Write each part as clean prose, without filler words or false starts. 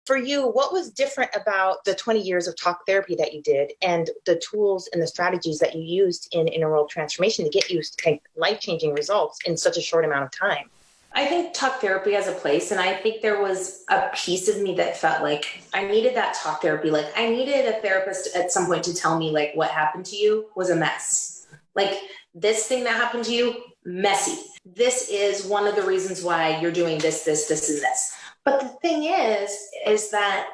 For you, what was different about the 20 years of talk therapy that you did and the tools and the strategies that you used in inner world transformation to get you life-changing results in such a short amount of time? I think talk therapy has a place, and I think there was a piece of me that felt like I needed that talk therapy. Like I needed a therapist at some point to tell me like what happened to you was a mess. Like this thing that happened to you, messy. This is one of the reasons why you're doing this, this, this, and this. But the thing is that,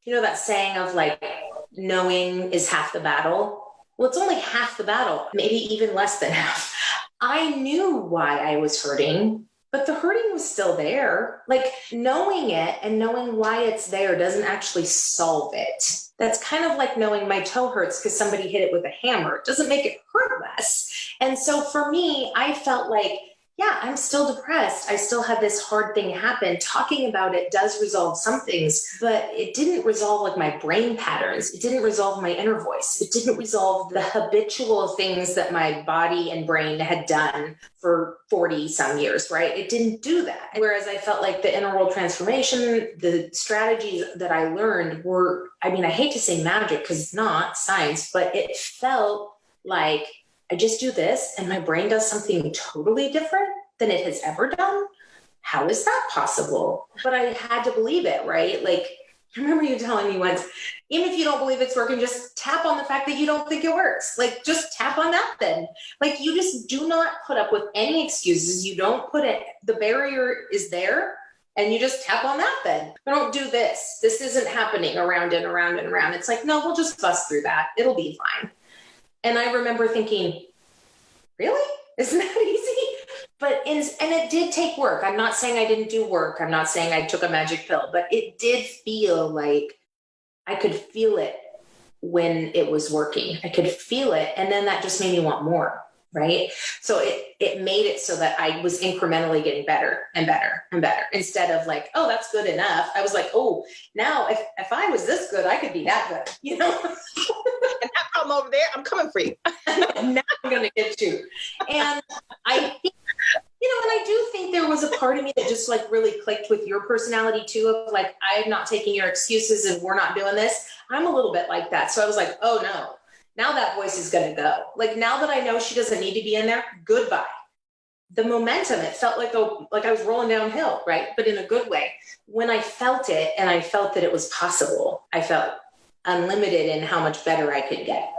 that saying of like, knowing is half the battle. Well, it's only half the battle, maybe even less than half. I knew why I was hurting, but the hurting was still there. Like knowing it and knowing why it's there doesn't actually solve it. That's kind of like knowing my toe hurts because somebody hit it with a hammer. It doesn't make it hurt less. And so for me, I felt like, yeah, I'm still depressed. I still had this hard thing happen. Talking about it does resolve some things, but it didn't resolve like my brain patterns. It didn't resolve my inner voice. It didn't resolve the habitual things that my body and brain had done for 40 some years, right? It didn't do that. Whereas I felt like the inner world transformation, the strategies that I learned were, I hate to say magic because it's not science, but it felt like I just do this and my brain does something totally different than it has ever done. How is that possible? But I had to believe it, right? Like, I remember you telling me once, even if you don't believe it's working, just tap on the fact that you don't think it works. Like, just tap on that then. Like, you just do not put up with any excuses. You don't put it, the barrier is there and you just tap on that then. But don't do this. This isn't happening around and around and around. It's like, no, we'll just bust through that. It'll be fine. And I remember thinking, really? Isn't that easy? And it did take work. I'm not saying I didn't do work. I'm not saying I took a magic pill, but it did feel like I could feel it when it was working. I could feel it. And then that just made me want more, right? So it made it so that I was incrementally getting better and better and better instead of like, oh, that's good enough. I was like, oh, now if I was this good, I could be that good, And that problem over there, I'm coming for you. Now I'm going to get you. And I think, and I do think there was a part of me that just like really clicked with your personality too, of like, I'm not taking your excuses and we're not doing this. I'm a little bit like that. So I was like, oh no, now that voice is going to go. Like now that I know she doesn't need to be in there, goodbye. The momentum, it felt like I was rolling downhill, right? But in a good way. When I felt it and I felt that it was possible, I felt unlimited in how much better I could get.